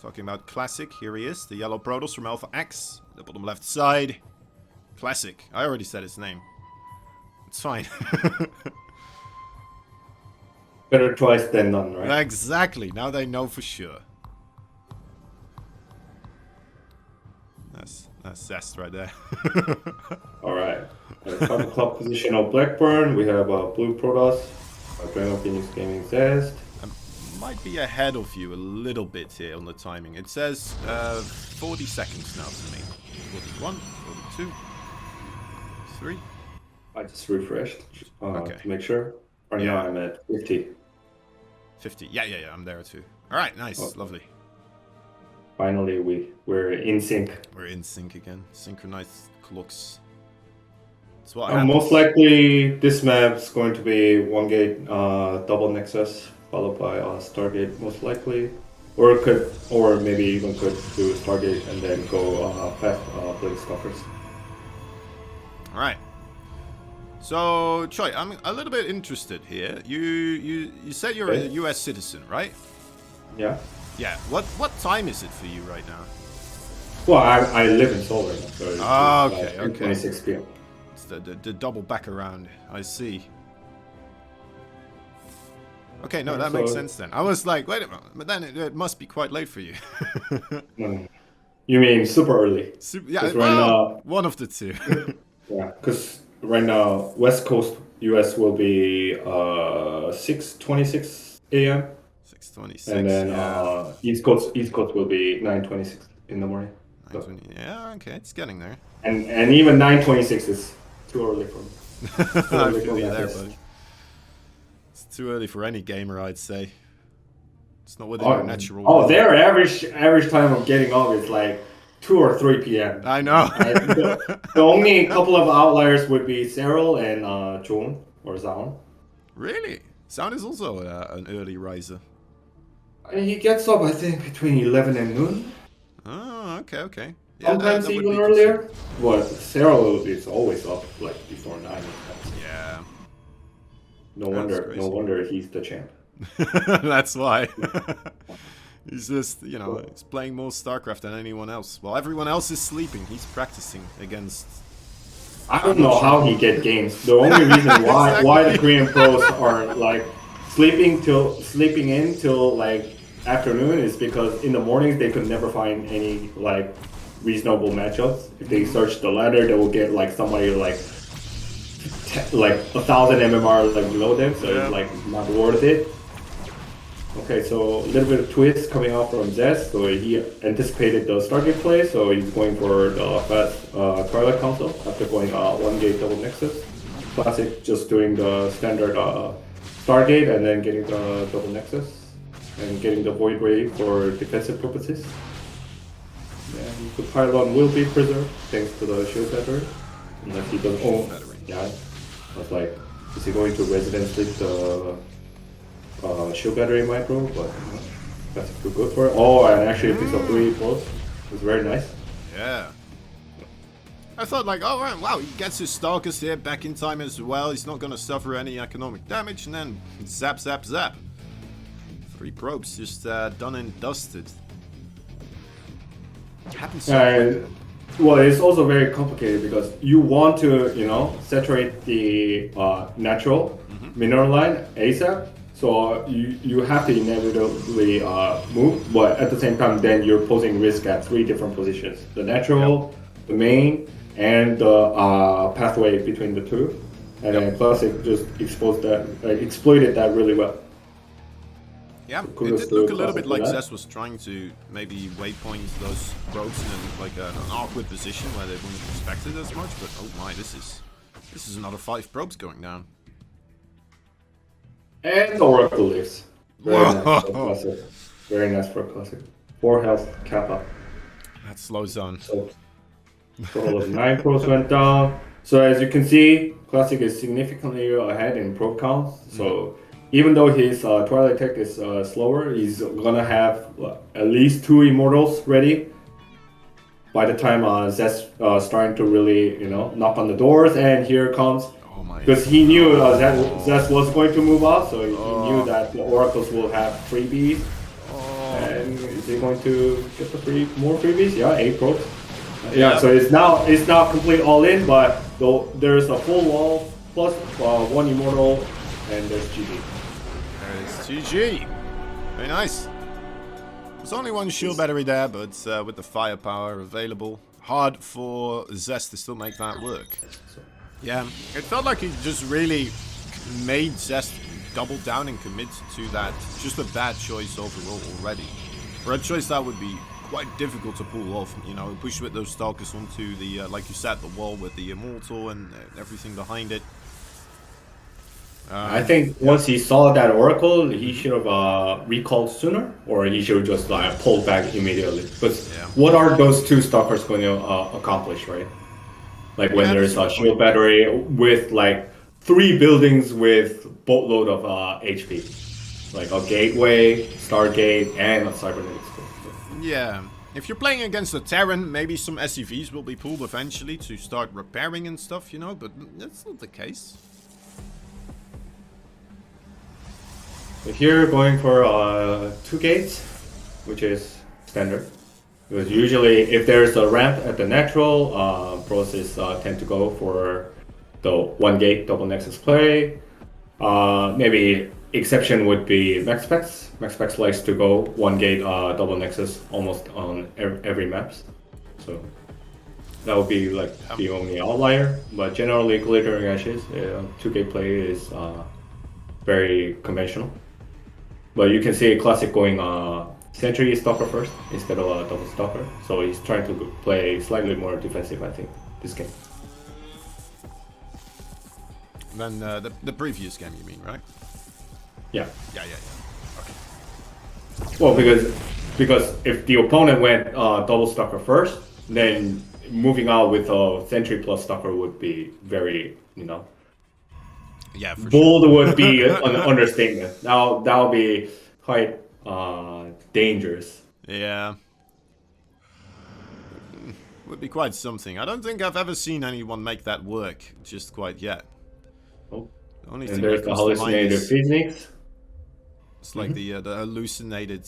Talking about Classic. Here he is. The yellow Protoss from Alpha X. The bottom left side. Classic. I already said his name. It's fine. Better twice than none, right? Exactly. Now they know for sure. That's Zest right there. Alright. Top club position of Blackburn. We have Blue Protoss. Dragon Phoenix Gaming Zest. Might be ahead of you a little bit here on the timing. It says 40 seconds now to me. 41, 42, 3. I just refreshed Okay. to make sure. Right now I'm at 50. 50. Yeah, I'm there too. Alright, nice. Oh. Lovely. Finally, we're in sync. We're in sync again. Synchronized clocks. That's what happens. Most likely, this map's going to be one gate double Nexus, followed by Stargate, most likely, or maybe even could do Stargate and then go past Blade Stalkers. All right. So, Choi, I'm a little bit interested here. You said you're a U.S. citizen, right? Yeah. Yeah. What time is it for you right now? Well, I live in Seoul right now, so it's okay. 26 p.m. It's the double back around. I see. Okay, no, that makes sense then. I was like, wait a minute, but then it must be quite late for you. No. You mean super early? Yeah, right now, one of the two. Yeah, because right now West Coast US will be 6:26 a.m. 6:26. and then East Coast will be 9:26 in the morning. So. Yeah, okay, it's getting there. And even 9:26 is too early for me. I feel you there, buddy. It's too early for any gamer, I'd say. It's not within your natural. Oh, their average time of getting up is like 2 or 3 p.m. I know. The only couple of outliers would be Cyril and Zoun or Zoun. Really? Zoun is also an early riser. He gets up, I think, between 11 and noon. Oh, okay. Yeah, sometimes that even earlier. But Cyril is always up like before 9. Yeah. No wonder he's the champ. That's why. He's just, he's playing more StarCraft than anyone else. While everyone else is sleeping, he's practicing against... I don't know how he get games. The only reason why the Korean pros are like sleeping in till like afternoon is because in the mornings they could never find any like reasonable matchups. If they search the ladder, they will get like somebody like 1,000 MMR like below them, so it's like not worth it. Okay, so a little bit of twist coming out from Zest. So he anticipated the Stargate play, so he's going for the fast Twilight Council after going one gate double Nexus. Classic just doing the standard Stargate and then getting the double Nexus and getting the Void Ray for defensive purposes. And the pylon will be preserved thanks to the shield battery. Unless he does yeah. I was like, is he going to resident sleep the shield battery micro? But that's too good for it. Oh, and actually a piece of 3 pulse. It was very nice. Yeah. I thought like, oh wow, he gets his Stalkers here back in time as well. He's not going to suffer any economic damage, and then zap. 3 probes just done and dusted. It happens so quick. Well, it's also very complicated because you want to, saturate the natural mineral line ASAP. So you have to inevitably move, but at the same time, then you're posing risk at 3 different positions: the natural, the main, and the pathway between the two. And then Classic just exploited that really well. Yeah, it did look a little bit like Zest was trying to maybe waypoint those probes in an awkward position where they wouldn't expect it as much, but oh my, this is another 5 probes going down. And Oracle lives. Very nice for Classic. Very nice for Classic. 4 health Kappa. That slows down. So total of 9 probes went down. So as you can see, Classic is significantly ahead in probe counts. So even though his Twilight Tech is slower, he's gonna have at least 2 Immortals ready by the time Zest starting to really, knock on the doors. And here comes, because he knew Zest was going to move off, so he knew that the Oracles will have freebies. And he going to get the more freebies? Yeah, 8 probes. Yeah, so it's now complete all in, but though there's a full wall plus 1 immortal, and there's GG. There's GG. Very nice. There's only 1 shield battery there, but with the firepower available, hard for Zest to still make that work. Yeah, it felt like he just really made Zest double down and commit to that. Just a bad choice overall already. Or a choice that would be quite difficult to pull off, you know, push with those Stalkers onto the, like you said, the wall with the Immortal and everything behind it. I think once he saw that Oracle, he should have recalled sooner, or he should have just pulled back immediately. Because what are those 2 Stalkers going to accomplish, right? Like when there's a shield battery with like 3 buildings with boatload of HP. Like a Gateway, Stargate, and a Cybernetics. Yeah. If you're playing against a Terran, maybe some SCVs will be pulled eventually to start repairing and stuff, you know, but that's not the case. So here going for 2 gates, which is standard. Because usually if there's a ramp at the natural, pros tend to go for the 1 gate double nexus play. Maybe exception would be MaxPex. MaxPex likes to go 1 gate double nexus almost on every maps. So that would be like the only outlier. But generally Glittering Ashes, 2 gate play is very conventional. But you can see a classic going Sentry Stalker first instead of a double Stalker. So he's trying to play slightly more defensive, I think, this game. Than the previous game, you mean, right? Yeah. Yeah. Okay. Well, because if the opponent went double Stalker first, then moving out with a Sentry plus Stalker would be very, you know. Yeah, for bold sure. Would be an understatement. That would be quite dangerous. Yeah. Would be quite something. I don't think I've ever seen anyone make that work just quite yet. Oh. The only And thing there's the hallucinated physics. It's like the hallucinated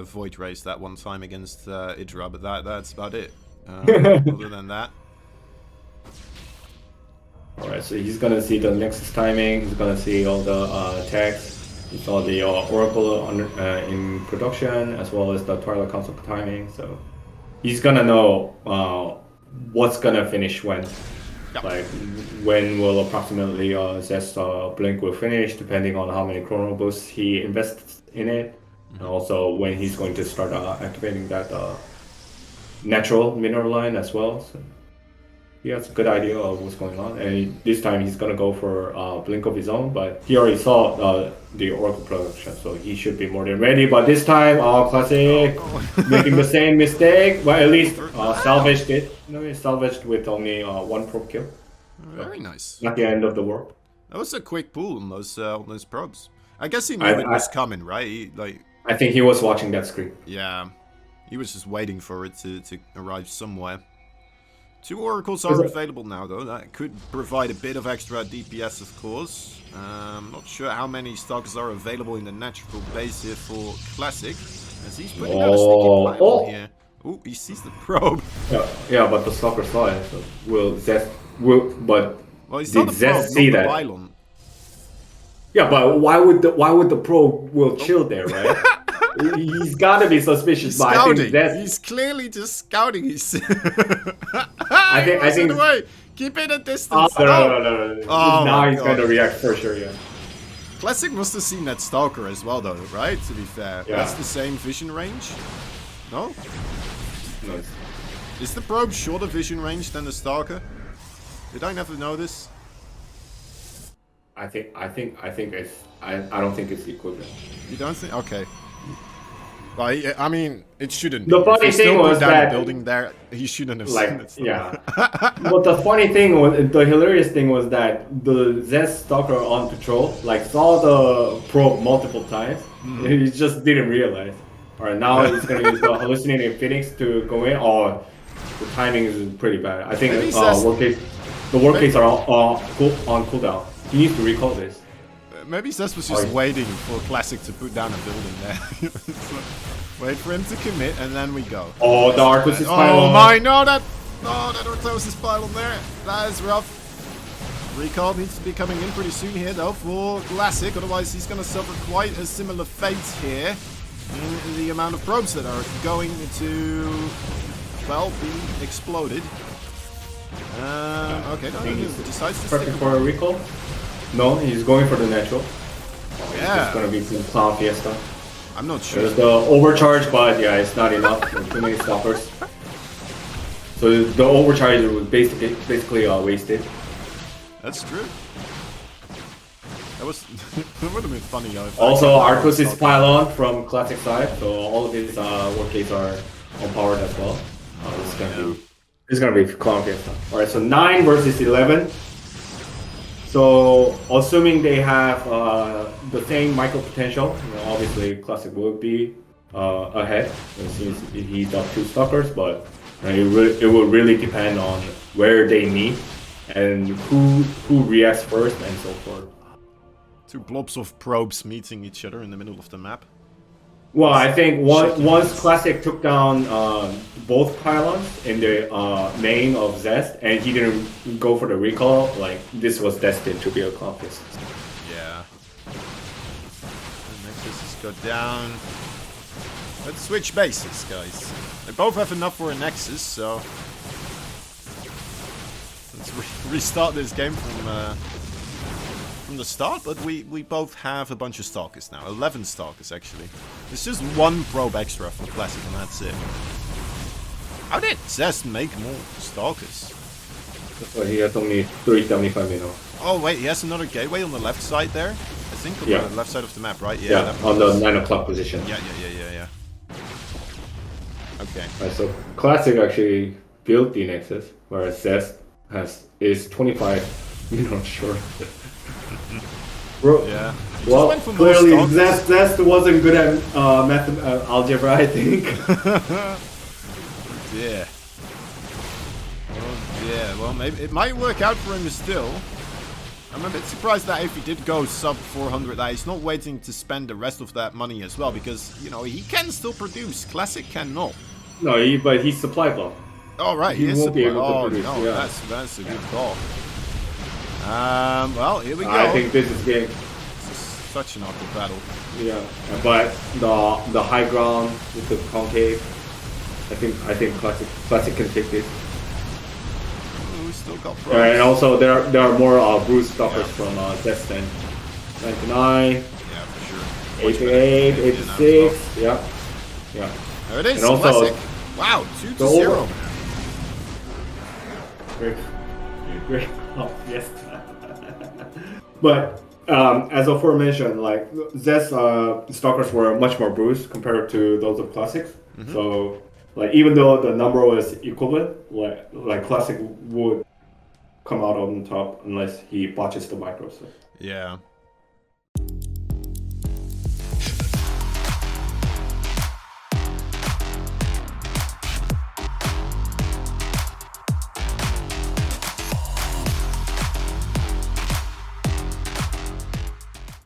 void race that one time against Idra, but that's about it. Other than that. Alright, so he's gonna see the Nexus timing, he's gonna see all the text, he saw the Oracle in production, as well as the Twilight Council timing, so he's gonna know what's gonna finish when. Yep. Like, when will approximately Zest Blink will finish, depending on how many Chrono Boosts he invests in it, and also when he's going to start activating that natural mineral line as well. So he has a good idea of what's going on, and this time he's gonna go for Blink of his own, but he already saw the Oracle production, so he should be more than ready. But this time, classic, making the same mistake, but at least salvaged it. You know, he salvaged with only 1 probe kill. Very nice. Not the end of the world. That was a quick pull on those probes. I guess he knew it was coming, right? I think he was watching that screen. Yeah, he was just waiting for it to arrive somewhere. 2 Oracles are available now, though. That could provide a bit of extra DPS, of course. Not sure how many Stalkers are available in the natural base here for Classic. As he's putting out a sneaky pylon here. Ooh, he sees the probe. Yeah, but the Stalker saw it. So will Zest... Well, he saw the probe, see not that? the pylon. Yeah, but why would the probe will chill there, right? He's gotta be suspicious. He's but scouting. I think that's... He's clearly just scouting. He's I think away. Keep it a distance. No. Oh, now he's gonna react for sure. Yeah. Classic must have seen that Stalker as well, though, right? To be fair, Yeah. that's the same vision range. No. No. Is the probe shorter vision range than the Stalker? Did I never know this? I think it's. I don't think it's equivalent. You don't think? Okay. Well, I mean, it shouldn't. The funny thing was that a building there, he shouldn't have seen it. Yeah. But the funny thing was, the hilarious thing was that the Zest Stalker on patrol, saw the probe multiple times. He just didn't realize. Alright, now he's gonna use the hallucinating Phoenix to go in. Oh, the timing is pretty bad. I think the work case are on cooldown. He needs to recall this. Maybe Zest was just waiting for Classic to put down a building there. Wait for him to commit, and then we go. Oh, the Arthos' pylon. Oh my, no, that Arthos' pylon there. That is rough. Recall needs to be coming in pretty soon here, though, for Classic. Otherwise, he's going to suffer quite a similar fate here. In the amount of probes that are going to, well, be exploded. Okay, no, he decides to stick for a recall. No, he's going for the natural. Yeah. It's going to be some Clown Fiesta. I'm not sure. There's the overcharge, but yeah, it's not enough. There's too many stoppers. So the overcharge was basically wasted. That's true. That was that would have been funny. Also, Arthos' pylon from Classic side, so all of his workplates are on powered as well. It's gonna be Clown Fiesta. All right, so 9 versus 11. So assuming they have the same micro potential, obviously Classic will be ahead since he's up 2 stalkers, but it will really depend on where they meet and who reacts first and so forth. 2 blobs of probes meeting each other in the middle of the map. Well, I think once Classic took down both pylons in the main of Zest, and he didn't go for the recall, like this was destined to be a conflict. Yeah. The Nexus go down. Let's switch bases, guys. They both have enough for a Nexus, so let's restart this game from the start, but we both have a bunch of Stalkers now. 11 Stalkers, actually. There's just 1 probe extra for Classic, and that's it. How did Zest make more Stalkers? So he has only 375 now. Oh, wait, he has another gateway on the left side there? I think on the left side of the map, right? Yeah, on the 9 o'clock position. Yeah. Okay. Right, so Classic actually built the Nexus, whereas Zest is 25 short. Bro, yeah. Well, clearly Zest wasn't good at algebra, I think. Yeah. Oh yeah. Well, maybe it might work out for him still. I'm a bit surprised that if he did go sub 400, that he's not waiting to spend the rest of that money as well, because he can still produce. Classic cannot. No, but he's supply block. Oh right, he won't be able to produce. No, yeah. that's a good call. Well, here we go. I think this is game. This is such an awkward battle. Yeah, but the high ground with the concave, I think Classic can take this. We still got and also there are more bruise stoppers from Zest 99. Yeah, for sure. 88, 86. Yeah. There it is. And also, Classic. Wow, 2-0. Great. Oh, yes. But as aforementioned, like Zest stalkers were much more bruised compared to those of Classics. Mm-hmm. So, like even though the number was equivalent, like Classic would come out on top unless he botches the micro. So. Yeah.